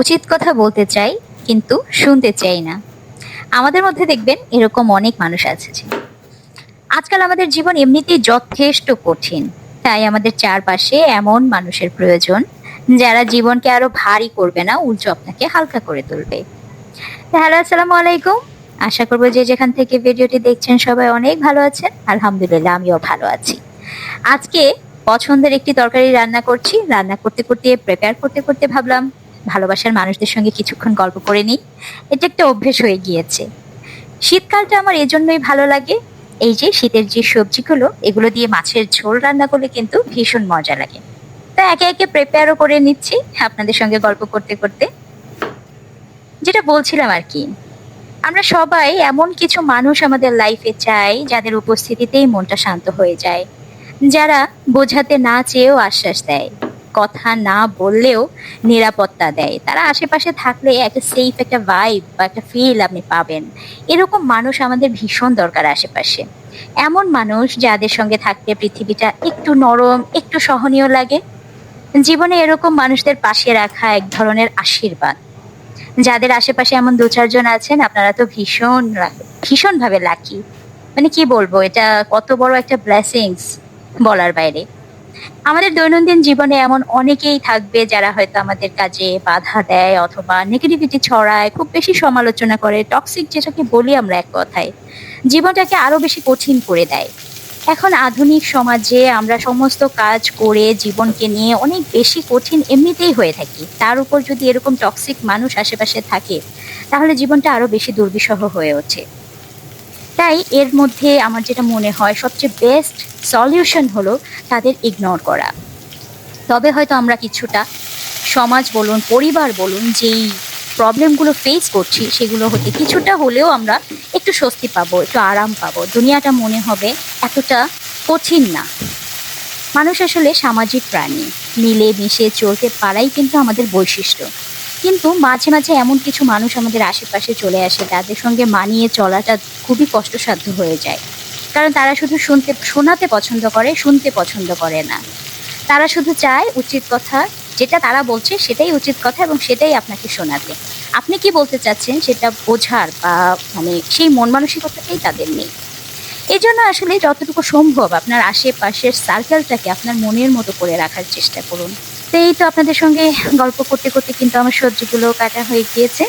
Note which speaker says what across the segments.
Speaker 1: উচিত কথা বলতে চাই, কিন্তু শুনতে চাই না। আমাদের মধ্যে দেখবেন এরকম অনেক মানুষ আছে যে আজকাল আমাদের জীবন এমনিতেই যথেষ্ট কঠিন। তাই আমাদের চারপাশে এমন মানুষের প্রয়োজন যারা জীবনকে আরো ভারী করবে না, উল্টো আপনাকে হালকা করে তুলবে। হ্যালো, আসসালামু আলাইকুম। আশা করবো যে যেখান থেকে ভিডিওটি দেখছেন সবাই অনেক ভালো আছেন। আলহামদুলিল্লাহ, আমিও ভালো আছি। আজকে পছন্দের একটি তরকারি রান্না করছি। রান্না করতে করতে প্রিপেয়ার করতে করতে ভাবলাম ভালোবাসার মানুষদের সঙ্গে কিছুক্ষণ গল্প করে নিই। এটা একটা অভ্যেস হয়ে গিয়েছে। শীতকালটা আমার এজন্যই ভালো লাগে। এই যে শীতের যে সবজিগুলো, এগুলো দিয়ে মাছের ঝোল রান্না করলে কিন্তু ভীষণ মজা লাগে। তো একে একে প্রিপেয়ারও করে নিচ্ছি আপনাদের সঙ্গে গল্প করতে করতে। যেটা বলছিলাম আর কি, আমরা সবাই এমন কিছু মানুষ আমাদের লাইফে চাই যাদের উপস্থিতিতেই মনটা শান্ত হয়ে যায়, যারা বোঝাতে না চেয়েও আশ্বাস দেয়, কথা না বললেও নিরাপত্তা দেয়। তারা আশেপাশে থাকলে একটা সেফ একটা ভাইব বা একটা ফিল আপনি পাবেন। এরকম মানুষ আমাদের ভীষণ দরকার আশেপাশে। এমন মানুষ যাদের সঙ্গে থাকলে পৃথিবীটা একটু নরম, একটু সহনীয় লাগে। জীবনে এরকম মানুষদের পাশে রাখা এক ধরনের আশীর্বাদ। যাদের আশেপাশে এমন দু চারজন আছেন, আপনারা তো ভীষণ ভাবে লাকি। মানে কি বলবো, এটা কত বড় একটা ব্লেসিংস, বলার বাইরে। আমাদের দৈনন্দিন জীবনে এমন অনেকেই থাকবে যারা হয়তো আমাদের কাজে বাধা দেয় অথবা নেগেটিভিটি ছড়ায়, খুব বেশি সমালোচনা করে, টক্সিক যেটাকে বলি আমরা এক কথায়, জীবনটাকে আরো বেশি কঠিন করে দেয়। এখন আধুনিক সমাজে আমরা সমস্ত কাজ করে জীবনকে নিয়ে অনেক বেশি কঠিন এমনিতেই হয়ে থাকি, তার উপর যদি এরকম টক্সিক মানুষ আশেপাশে থাকে, তাহলে জীবনটা আরো বেশি দুর্বিষহ হয়ে ওঠে। তাই এর মধ্যে আমার যেটা মনে হয় সবচেয়ে বেস্ট সলিউশন হলো তাদের ইগনোর করা। তবে হয়তো আমরা কিছুটা, সমাজ বলুন পরিবার বলুন, যেই প্রবলেমগুলো ফেস করছি সেগুলো হতে কিছুটা হলেও আমরা একটু স্বস্তি পাবো, একটু আরাম পাবো। দুনিয়াটা মনে হবে এতটা কঠিন না। মানুষ আসলে সামাজিক প্রাণী, মিলে মিশে চলতে পারাই কিন্তু আমাদের বৈশিষ্ট্য। কিন্তু মাঝে মাঝে এমন কিছু মানুষ আমাদের আশেপাশে চলে আসে যাদের সঙ্গে মানিয়ে চলাটা খুবই কষ্টসাধ্য হয়ে যায়। কারণ তারা শুধু শোনাতে পছন্দ করে, শুনতে পছন্দ করে না। তারা শুধু চায় উচিত কথা, যেটা তারা বলছে সেটাই উচিত কথা এবং সেটাই আপনাকে শোনাতে। আপনি কি বলতে চাচ্ছেন সেটা বোঝার বা মানে সেই মন মানসিকতাটাই তাদের নেই। এজন্য আসলে যতটুকু সম্ভব আপনার আশেপাশের সার্কেলটাকে আপনার মনের মতো করে রাখার চেষ্টা করুন। তো এই তো আপনাদের সঙ্গে গল্প করতে করতে কিন্তু আমার সবজিগুলো কাটা হয়ে গিয়েছে।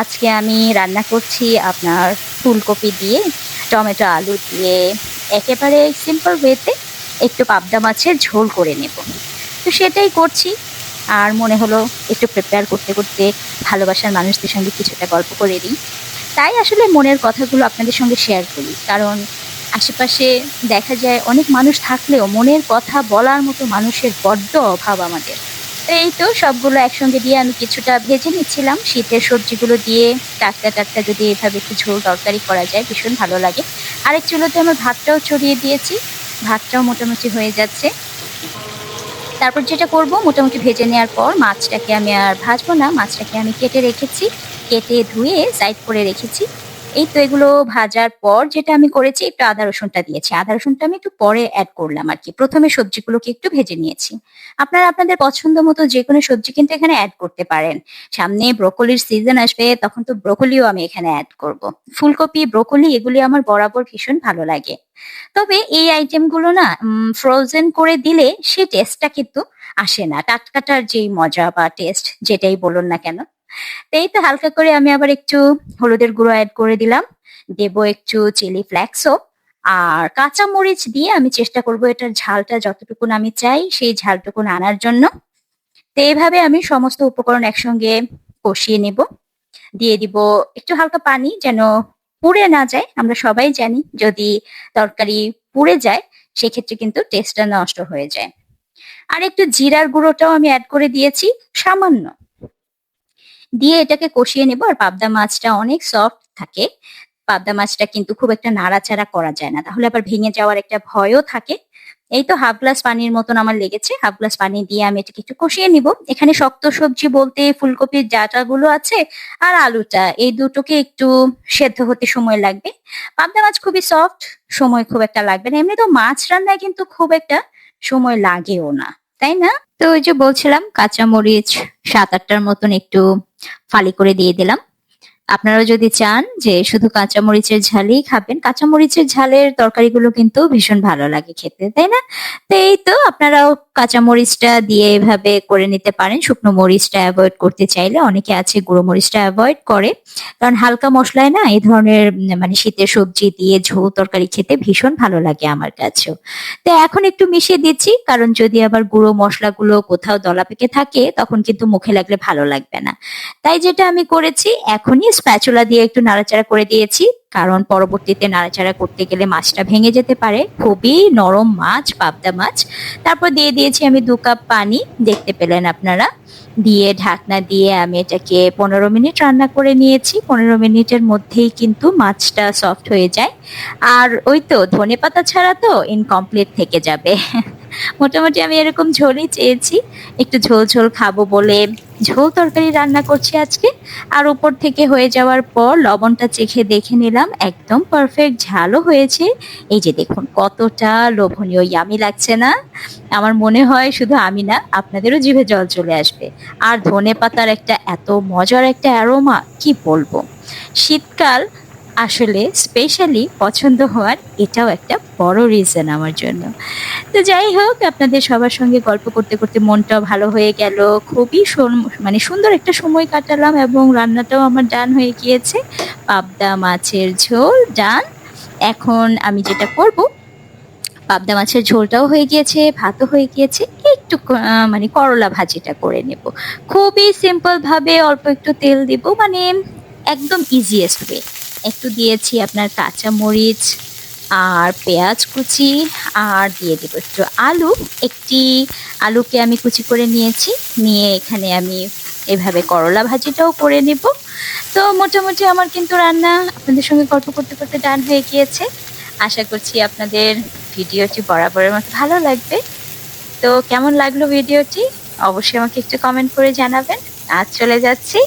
Speaker 1: আজকে আমি রান্না করছি আপনার ফুলকপি দিয়ে, টমেটো আলু দিয়ে, একেবারে সিম্পল ওয়েতে একটু পাবদা মাছের ঝোল করে নেব। তো সেটাই করছি। আর মনে হলো একটু প্রিপেয়ার করতে করতে ভালোবাসার মানুষদের সঙ্গে কিছুটা গল্প করে দিই। তাই আসলে মনের কথাগুলো আপনাদের সঙ্গে শেয়ার করি, কারণ আশেপাশে দেখা যায় অনেক মানুষ থাকলেও মনের কথা বলার মতো মানুষের বড্ড অভাব আমাদের। তো এই তো সবগুলো একসঙ্গে দিয়ে আমি কিছুটা ভেজে নিচ্ছিলাম শীতের সবজিগুলো দিয়ে। টাটকা টাটকা যদি এভাবে একটু ঝোল তরকারি করা যায় ভীষণ ভালো লাগে। আরেক চুলোতে আমার ভাতটাও ছড়িয়ে দিয়েছি, ভাতটাও মোটামুটি হয়ে যাচ্ছে। তারপর যেটা করব, মোটামুটি ভেজে নেওয়ার পর মাছটাকে আমি আর ভাজবো না, মাছটাকে আমি কেটে রেখেছি, কেটে ধুয়ে সাইড করে রেখেছি। এই তো এগুলো ভাজার পর যেটা আমি করেছি, একটু আদা রসুনটা দিয়েছি। আদা রসুনটা আমি একটু পরে অ্যাড করলাম আর কি, প্রথমে সবজিগুলোকে একটু ভেজে নিয়েছি। আপনারা আপনাদের পছন্দ মতো যে কোনো সবজি কিন্তু এখানে অ্যাড করতে পারেন। সামনে ব্রোকলির সিজন আসবে, তখন তো ব্রোকলিও আমি এখানে অ্যাড করব। ফুলকপি, ব্রোকলি এগুলি আমার বরাবর ভীষণ ভালো লাগে। তবে এই আইটেমগুলো না ফ্রোজেন করে দিলে সে টেস্টটা কিন্তু আসে না। টাটকাটার যেই মজা বা টেস্ট যেটাই বলুন না কেন। তো এই তো হালকা করে আমি আবার একটু হলুদের গুঁড়ো এড করে দিলাম। দেবো একটু চিলি ফ্লেক্সও। আর কাঁচা মরিচ দিয়ে আমি চেষ্টা করব এটার ঝালটা যতটুকুন আমি চাই সেই ঝালটুকুন আনার জন্য। তো এইভাবে আমি সমস্ত উপকরণ একসঙ্গে কষিয়ে নেব। দিয়ে দিব একটু হালকা পানি, যেন পুড়ে না যায়। আমরা সবাই জানি যদি তরকারি পুড়ে যায় সেক্ষেত্রে কিন্তু টেস্টটা নষ্ট হয়ে যায়। আর একটু জিরার গুঁড়োটাও আমি অ্যাড করে দিয়েছি সামান্য। দিয়ে এটাকে কষিয়ে নেব। আর পাবদা মাছটা অনেক সফট থাকে। পাবদা মাছটা কিন্তু খুব একটা নাড়াচাড়া করা যায় না, তাহলে আবার ভেঙে যাওয়ার একটা ভয়ও থাকে। এই তো হাফ গ্লাস পানির মতন আমার লেগেছে, হাফ গ্লাস পানি দিয়ে আমি এটাকে একটু কষিয়ে নিব। এখানে শক্ত সবজি বলতে ফুলকপির ডাঁটাগুলো আছে আর আলুটা, এই দুটোকে একটু সেদ্ধ হতে সময় লাগবে। পাবদা মাছ খুবই সফট, সময় খুব একটা লাগবে না। এমনি তো মাছ রান্নায় কিন্তু খুব একটা সময় লাগেও না, তাই না? তো ওই যে বলছিলাম কাঁচামরিচ ৭-৮টার মতন একটু ফালি করে দিয়ে দিলাম। আপনারাও যদি চান যে শুধু কাঁচামরিচের ঝালই খাবেন, কাঁচামরিচের ঝালের তরকারিগুলো কিন্তু ভীষণ ভালো লাগে খেতে, তাই না? তো এই তো আপনারাও কাঁচামরিচটা দিয়ে এভাবে করে নিতে পারেন। শুকনো মরিচটা এভয়েড করতে চাইলে অনেকে আছে গুঁড়ো মরিচটা এভয়েড করে। কারণ হালকা মসলায় না এই ধরনের মানে শীতের সবজি দিয়ে ঝোল তরকারি খেতে ভীষণ ভালো লাগে আমার কাছেও। তো এখন একটু মিশিয়ে দিচ্ছি কারণ যদি আবার গুঁড়ো মসলাগুলো কোথাও দলা পেকে থাকে তখন কিন্তু মুখে লাগলে ভালো লাগবে না। তাই যেটা আমি করেছি এখনই স্প্যাচুলা দিয়ে একটু নাড়াচাড়া করে দিয়েছি কারণ পরবর্তীতে নাড়াচাড়া করতে গেলে মাছটা ভেঙে যেতে পারে। খুবই নরম মাছ, পাবদা মাছ। তারপর দিয়ে দিয়েছি আমি ২ কাপ পানি, দেখতে পেলেন আপনারা। দিয়ে ঢাকনা দিয়ে আমি এটাকে ১৫ মিনিট রান্না করে নিয়েছি। ১৫ মিনিটের মধ্যেই কিন্তু মাছটা সফট হয়ে যায়। আর ওই তো ধনেপাতা ছাড়া তো ইনকমপ্লিট থেকে যাবে। মোটামুটি আমি এরকম ঝোলই চেয়েছি। একটু ঝোল, ঝোল খাবো বলে ঝোল তরকারি রান্না করছি আজকে। আর উপর থেকে হয়ে যাওয়ার পর লবণটা চেখে দেখে নিলাম, একদম পারফেক্ট ঝালও হয়েছে। এই যে দেখুন কতটা লোভনীয় ইয়াম্মি লাগছে না? আমার মনে হয় শুধু আমি না, আপনাদেরও জিভে জল চলে আসবে। আর ধনেপাতার একটা এত মজার একটা অ্যারোমা, কি বলবো? শীতকাল আসলে স্পেশালি পছন্দ হওয়ার এটাও একটা বড় রিজন আমার জন্য। তো যাই হোক, আপনাদের সবার সঙ্গে গল্প করতে, করতে মনটাও ভালো হয়ে গেল। খুবই মানে সুন্দর একটা সময় কাটালাম এবং রান্নাটাও আমার ডান হয়ে গিয়েছে। পাবদা মাছের ঝোল ডান। এখন আমি যেটা করব, পাবদা মাছের ঝোলটাও হয়ে গিয়েছে, ভাতও হয়ে গিয়েছে। একটু মানে করলা ভাজিটা করে নেব। খুবই সিম্পল ভাবে অল্প একটু তেল দিব, মানে একদম ইজিয়েস্ট ওয়ে। একটু দিয়েছি আপনার কাঁচা মরিচ আর পেঁয়াজ কুচি, আর দিয়ে দেবো একটু আলু। একটি আলুকে আমি কুচি করে নিয়েছি, নিয়ে এখানে আমি এভাবে করলা ভাজিটাও করে নেব। তো মোটামুটি আমার কিন্তু রান্না আপনাদের সঙ্গে গল্প করতে করতে ডান হয়ে গিয়েছে। আশা করছি আপনাদের ভিডিওটি বরাবরের মতো ভালো লাগবে। তো কেমন লাগলো ভিডিওটি অবশ্যই আমাকে একটু কমেন্ট করে জানাবেন। আজ চলে যাচ্ছি,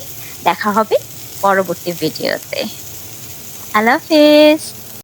Speaker 1: দেখা হবে পরবর্তী ভিডিওতে। আল্লাহ হাফেজ।